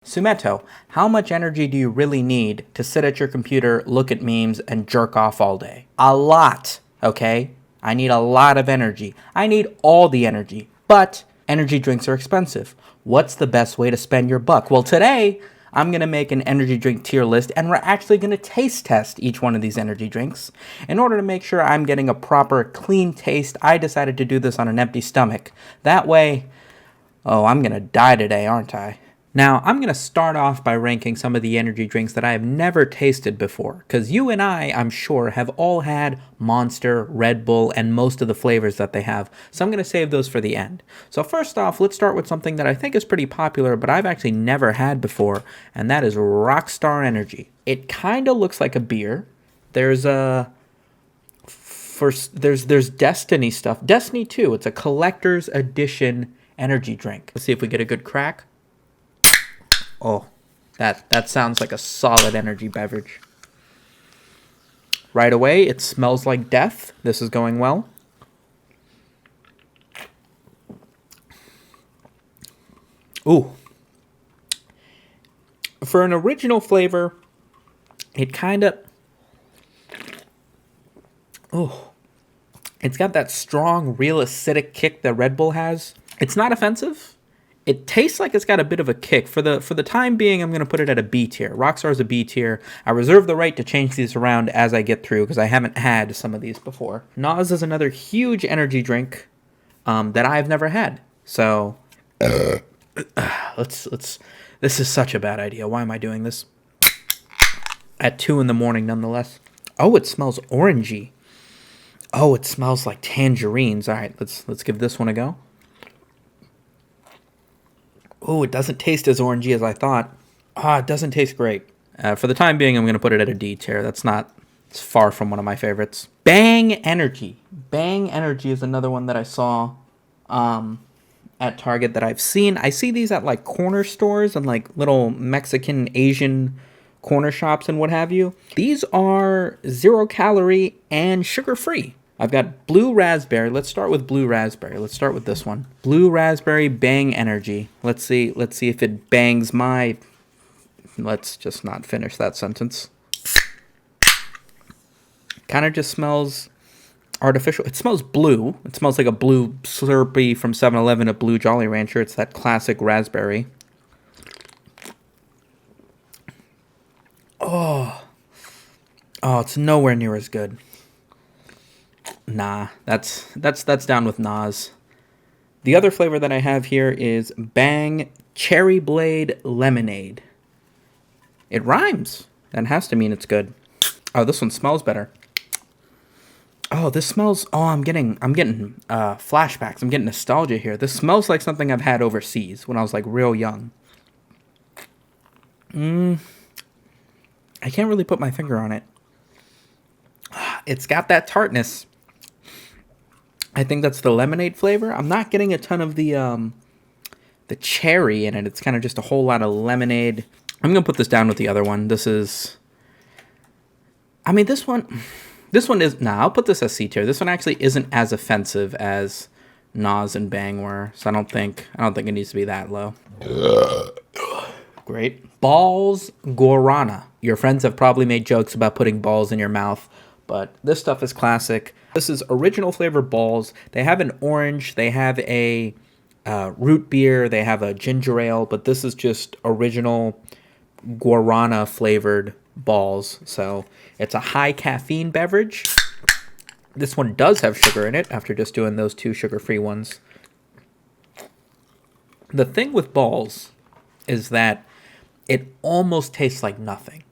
Sumito, how much energy do you really need to sit at your computer, look at memes, and jerk off all day? A lot, okay? I need a lot of energy. I need all the energy. But energy drinks are expensive. What's the best way to spend your buck? Well, today, I'm going to make an energy drink tier list, and we're actually going to taste test each one of these energy drinks. In order to make sure I'm getting a proper, clean taste, I decided to do this on an empty stomach. That way, I'm going to die today, aren't I? Now, I'm going to start off by ranking some of the energy drinks that I have never tasted before, because you and I'm sure, have all had Monster, Red Bull, and most of the flavors that they have, so I'm going to save those for the end. So first off, let's start with something that I think is pretty popular, but I've actually never had before, and that is Rockstar Energy. It kind of looks like a beer. There's Destiny stuff. Destiny 2, it's a collector's edition energy drink. Let's see if we get a good crack. Oh, that sounds like a solid energy beverage. Right away, it smells like death. This is going well. Ooh. For an original flavor, it kind of... Oh. It's got that strong, real acidic kick that Red Bull has. It's not offensive. It tastes like it's got a bit of a kick. For the time being, I'm going to put it at a B tier. Rockstar is a B tier. I reserve the right to change these around as I get through because I haven't had some of these before. Nas is another huge energy drink that I've never had. So let's. This is such a bad idea. Why am I doing this? At 2 in the morning, nonetheless. Oh, it smells orangey. Oh, it smells like tangerines. All right, let's give this one a go. Oh, it doesn't taste as orangey as I thought. It doesn't taste great. For the time being, I'm going to put it at a D tier. It's far from one of my favorites. Bang Energy. Bang Energy is another one that I saw at Target that I've seen. I see these at like corner stores and like little Mexican, Asian corner shops and what have you. These are 0 calorie and sugar free. I've got blue raspberry. Let's start with blue raspberry. Let's start with this one. Blue raspberry Bang Energy. Let's see if it bangs my... Let's just not finish that sentence. Kind of just smells artificial. It smells blue. It smells like a blue Slurpee from 7-Eleven, a blue Jolly Rancher. It's that classic raspberry. Oh, it's nowhere near as good. Nah, that's down with Nas. The other flavor that I have here is Bang Cherry Blade Lemonade. It rhymes. That has to mean it's good. Oh, this one smells better. Oh, this smells... Oh, I'm getting flashbacks. I'm getting nostalgia here. This smells like something I've had overseas when I was like real young. I can't really put my finger on it. It's got that tartness. I think that's the lemonade flavor. I'm not getting a ton of the cherry in it. It's kind of just a whole lot of lemonade. I'm going to put this down with the other one. This is... I mean, this one is... Nah, I'll put this as C tier. This one actually isn't as offensive as Nas and Bang were. So I don't think it needs to be that low. Great. Balls Guarana. Your friends have probably made jokes about putting balls in your mouth, but this stuff is classic. This is original flavor balls. They have an orange. They have a root beer. They have a ginger ale, but this is just original guarana flavored balls. So it's a high caffeine beverage. This one does have sugar in it after just doing those 2 sugar-free ones. The thing with balls is that it almost tastes like nothing.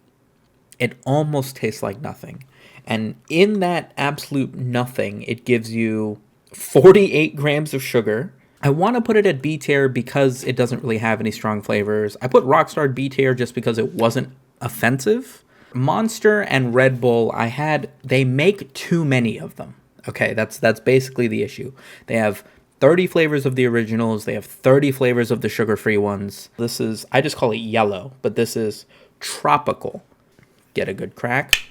It almost tastes like nothing. And in that absolute nothing, it gives you 48 grams of sugar. I want to put it at B tier because it doesn't really have any strong flavors. I put Rockstar B tier just because it wasn't offensive. Monster and Red Bull, they make too many of them. Okay, that's basically the issue. They have 30 flavors of the originals. They have 30 flavors of the sugar-free ones. This is, I just call it yellow, but this is tropical. Get a good crack.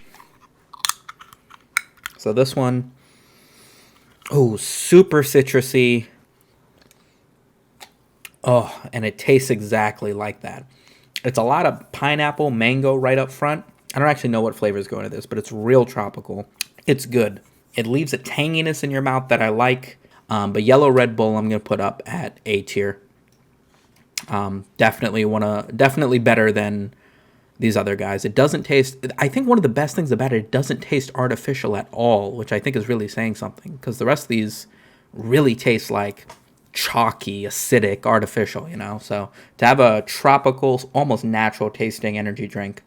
So this one, super citrusy. Oh, and it tastes exactly like that. It's a lot of pineapple, mango right up front. I don't actually know what flavors go into this, but it's real tropical. It's good. It leaves a tanginess in your mouth that I like. But yellow Red Bull, I'm gonna put up at A tier. Definitely better than these other guys. It doesn't taste. I think one of the best things about it doesn't taste artificial at all, which I think is really saying something, because the rest of these really taste like chalky, acidic, artificial. So to have a tropical, almost natural tasting energy drink,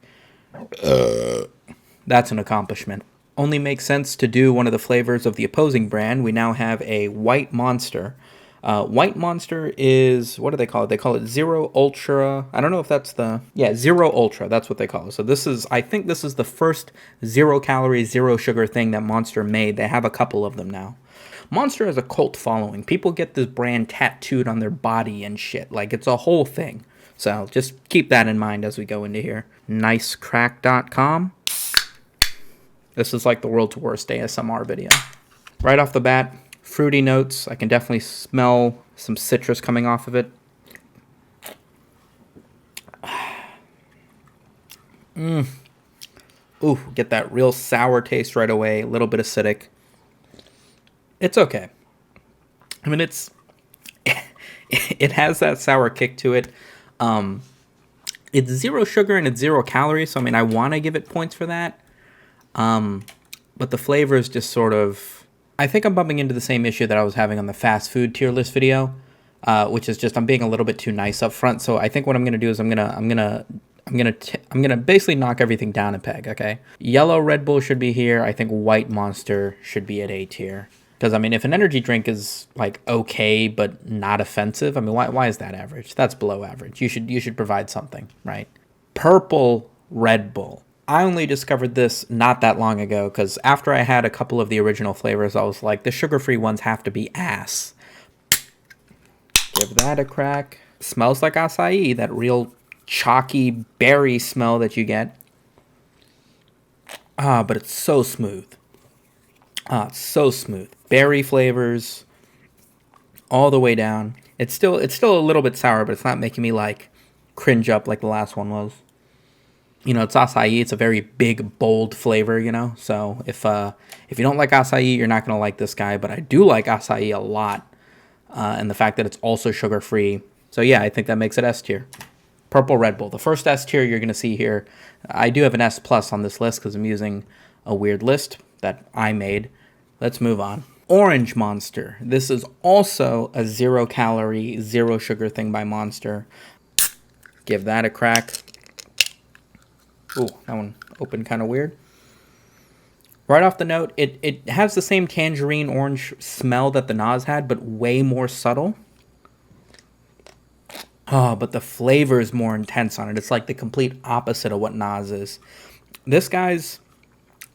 that's an accomplishment. Only makes sense to do one of the flavors of the opposing brand. We now have a White Monster. White Monster is, what do they call it? They call it Zero Ultra. I don't know if that's Zero Ultra. That's what they call it. So I think this is the first 0 calorie, 0 sugar thing that Monster made. They have a couple of them now. Monster has a cult following. People get this brand tattooed on their body and shit. Like, it's a whole thing. So just keep that in mind as we go into here. Nicecrack.com. This is like the world's worst ASMR video. Right off the bat, fruity notes. I can definitely smell some citrus coming off of it. Ooh, get that real sour taste right away. A little bit acidic. It's okay. I mean, it has that sour kick to it. It's 0 sugar and it's 0 calories. So, I mean, I want to give it points for that. But the flavor is just sort of, I think I'm bumping into the same issue that I was having on the fast food tier list video, which is just I'm being a little bit too nice up front. So I think what I'm gonna do is I'm gonna basically knock everything down a peg. Okay, yellow Red Bull should be here. I think White Monster should be at A tier. Because I mean, if an energy drink is like okay but not offensive, I mean, why is that average? That's below average. You should provide something, right? Purple Red Bull. I only discovered this not that long ago, because after I had a couple of the original flavors, I was like, the sugar-free ones have to be ass. Give that a crack. Smells like acai, that real chalky berry smell that you get. But it's so smooth. It's so smooth. Berry flavors all the way down. It's still a little bit sour, but it's not making me like cringe up like the last one was. It's acai. It's a very big, bold flavor, So if you don't like acai, you're not going to like this guy. But I do like acai a lot. And the fact that it's also sugar-free. So yeah, I think that makes it S tier. Purple Red Bull. The first S tier you're going to see here. I do have an S plus on this list because I'm using a weird list that I made. Let's move on. Orange Monster. This is also a 0 calorie, 0 sugar thing by Monster. Give that a crack. Ooh, that one opened kind of weird. Right off the note, it has the same tangerine orange smell that the Nas had, but way more subtle. Oh, but the flavor is more intense on it. It's like the complete opposite of what Nas is. This guy's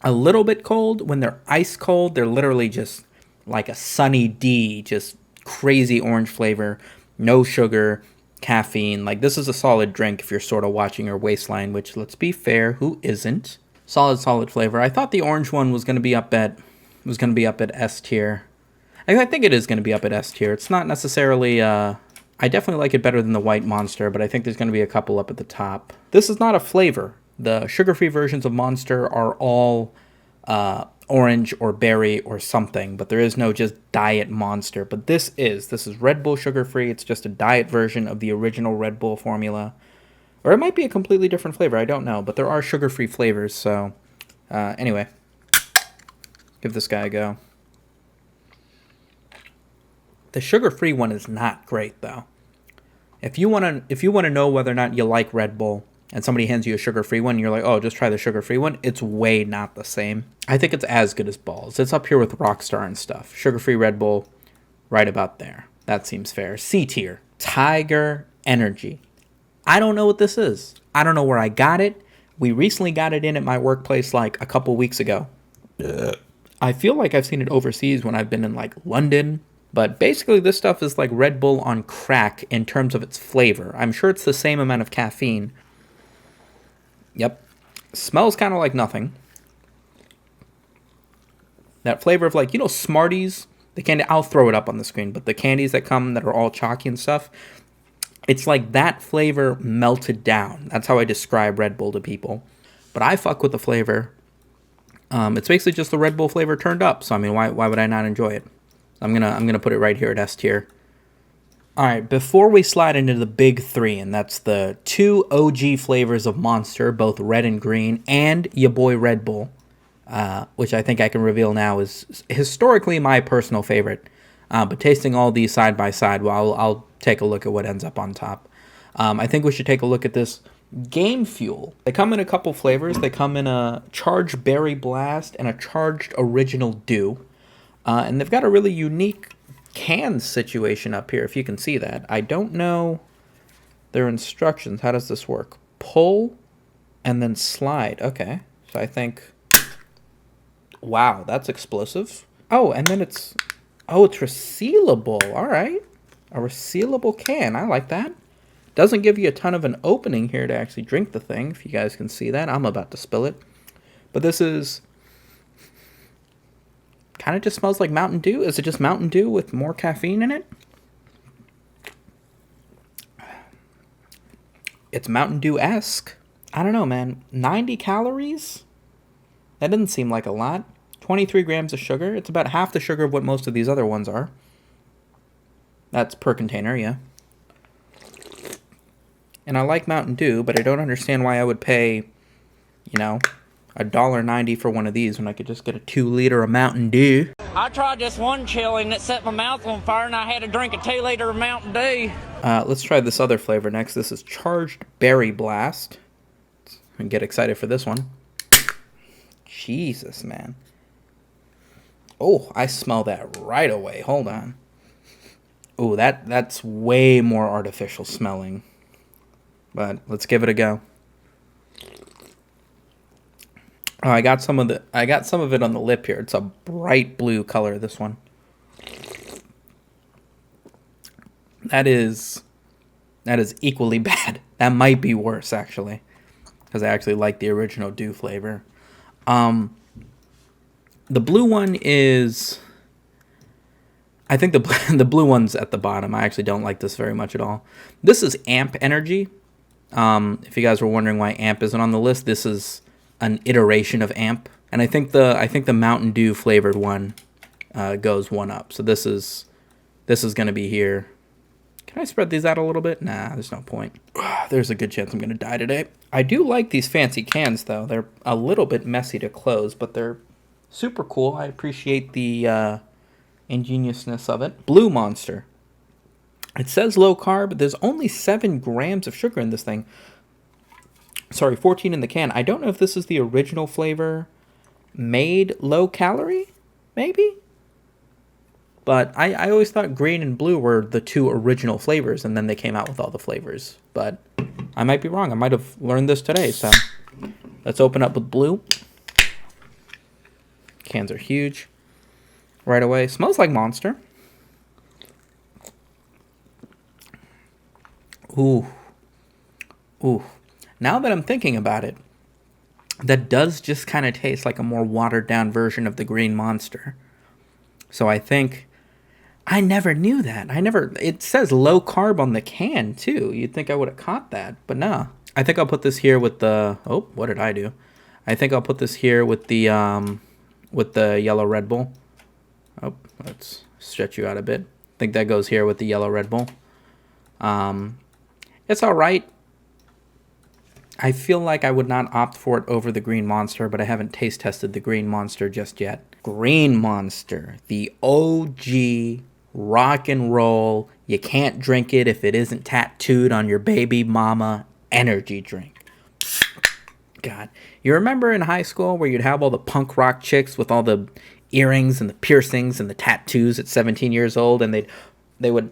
a little bit cold. When they're ice cold, they're literally just like a Sunny D, just crazy orange flavor, no sugar, caffeine. Like, this is a solid drink if you're sort of watching your waistline, which, let's be fair, who isn't? Solid flavor. I thought the orange one was going to be up at S tier. I think it is going to be up at S tier. It's not necessarily I definitely like it better than the White Monster, but I think there's going to be a couple up at the top. This is not a flavor. The sugar-free versions of Monster are all orange or berry or something, but there is no just diet Monster. But this is Red Bull sugar-free. It's just a diet version of the original Red Bull formula. Or it might be a completely different flavor. I don't know, but there are sugar-free flavors. So anyway, give this guy a go. The sugar-free one is not great, though. If you want to know whether or not you like Red Bull, and somebody hands you a sugar-free one, and you're like, oh, just try the sugar-free one, it's way not the same. I think it's as good as Balls. It's up here with Rockstar and stuff. Sugar-free Red Bull, right about there. That seems fair. C tier. Tiger Energy. I don't know what this is. I don't know where I got it. We recently got it in at my workplace like a couple weeks ago. I feel like I've seen it overseas when I've been in like London. But basically this stuff is like Red Bull on crack in terms of its flavor. I'm sure it's the same amount of caffeine. Yep. Smells kind of like nothing. That flavor of like, Smarties, the candy, I'll throw it up on the screen, but the candies that come that are all chalky and stuff, It's like that flavor melted down. That's how I describe Red Bull to people. But I fuck with the flavor. It's basically just the Red Bull flavor turned up. So I mean, why would I not enjoy it? I'm gonna put it right here at S tier. All right, before we slide into the big three, and that's the 2 OG flavors of Monster, both red and green, and your boy Red Bull, which I think I can reveal now is historically my personal favorite. But tasting all these side by side, well, I'll take a look at what ends up on top. I think we should take a look at this Game Fuel. They come in a couple flavors. They come in a Charged Berry Blast and a Charged Original Dew. And they've got a really unique can situation up here, if you can see that. I don't know their instructions. How does this work? Pull and then slide. Okay. So I think... Wow, that's explosive. Oh, and then it's... Oh, it's resealable. All right. A resealable can. I like that. Doesn't give you a ton of an opening here to actually drink the thing, if you guys can see that. I'm about to spill it. But this is... Kind of just smells like Mountain Dew. Is it just Mountain Dew with more caffeine in it? It's Mountain Dew-esque. I don't know, man. 90 calories? That doesn't seem like a lot. 23 grams of sugar. It's about half the sugar of what most of these other ones are. That's per container, yeah. And I like Mountain Dew, but I don't understand why I would pay, you know, $1.90 for one of these when I could just get a 2-liter of Mountain Dew. I tried this one chili and it set my mouth on fire and I had to drink a 2-liter of Mountain Dew. Let's try this other flavor next. This is Charged Berry Blast. And get excited for this one. Jesus, man. Oh, I smell that right away. Hold on. Oh, that's way more artificial smelling. But let's give it a go. Oh, I got some of it on the lip here. It's a bright blue color, this one. That is equally bad. That might be worse, actually. Because I actually like the original Dew flavor. The blue one is... I think the blue one's at the bottom. I actually don't like this very much at all. This is Amp Energy. If you guys were wondering why Amp isn't on the list, this is an iteration of Amp. And I think the Mountain Dew flavored one goes one up. So this is going to be here. Can I spread these out a little bit? Nah, there's no point. There's a good chance I'm going to die today. I do like these fancy cans, though. They're a little bit messy to close, but they're super cool. I appreciate the ingeniousness of it. Blue Monster. It says low carb. There's only 7 grams of sugar in this thing. Sorry, 14 in the can. I don't know if this is the original flavor made low calorie, maybe? But I always thought green and blue were the 2 original flavors, and then they came out with all the flavors. But I might be wrong. I might have learned this today. So let's open up with blue. Cans are huge. Right away. Smells like Monster. Ooh. Ooh. Now that I'm thinking about it, that does just kind of taste like a more watered down version of the Green Monster. So I think... I never knew that. It says low carb on the can, too. You'd think I would have caught that, but no. I think I'll put this here with the... Oh, what did I do? I think I'll put this here with the yellow Red Bull. Oh, let's stretch you out a bit. I think that goes here with the yellow Red Bull. It's all right. I feel like I would not opt for it over the Green Monster, but I haven't taste tested the Green Monster just yet. Green Monster, the OG rock and roll, you can't drink it if it isn't tattooed on your baby mama energy drink. God, you remember in high school where you'd have all the punk rock chicks with all the earrings and the piercings and the tattoos at 17 years old, and they would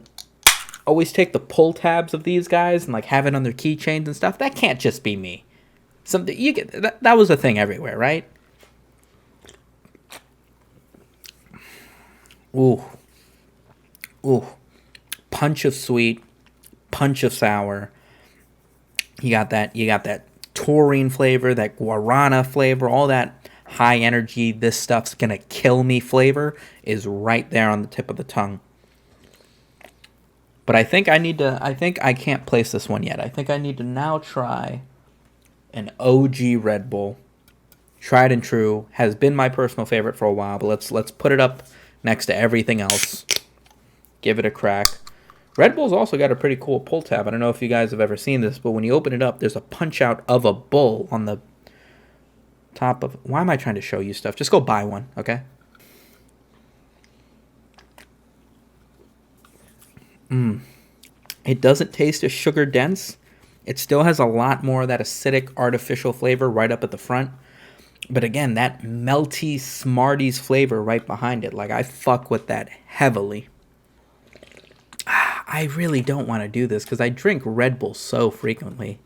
always take the pull tabs of these guys and like have it on their keychains and stuff? That can't just be me. Something you get that was a thing everywhere, right? Ooh. Ooh. Punch of sweet, punch of sour. You got that taurine flavor, that guarana flavor, all that high energy, this stuff's gonna kill me flavor is right there on the tip of the tongue. But I think I can't place this one yet. I think I need to now try an OG Red Bull. Tried and true, has been my personal favorite for a while, but let's put it up next to everything else. Give it a crack. Red Bull's also got a pretty cool pull tab. I don't know if you guys have ever seen this, but when you open it up, there's a punch out of a bull on the top of... Why am I trying to show you stuff? Just go buy one, okay? It doesn't taste as sugar dense. It still has a lot more of that acidic artificial flavor right up at the front. But again, that melty Smarties flavor right behind it. Like, I fuck with that heavily. I really don't want to do this because I drink Red Bull so frequently.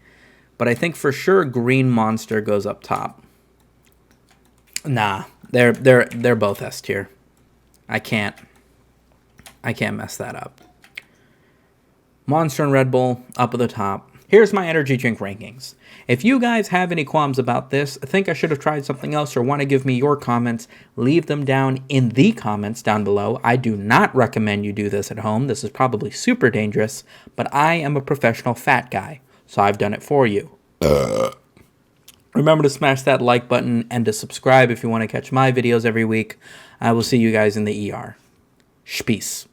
But I think for sure Green Monster goes up top. Nah, they're both S tier. I can't mess that up. Monster and Red Bull up at the top. Here's my energy drink rankings. If you guys have any qualms about this, think I should have tried something else, or want to give me your comments, leave them down in the comments down below. I do not recommend you do this at home. This is probably super dangerous, but I am a professional fat guy, so I've done it for you. Remember to smash that like button and to subscribe if you want to catch my videos every week. I will see you guys in the ER. Peace.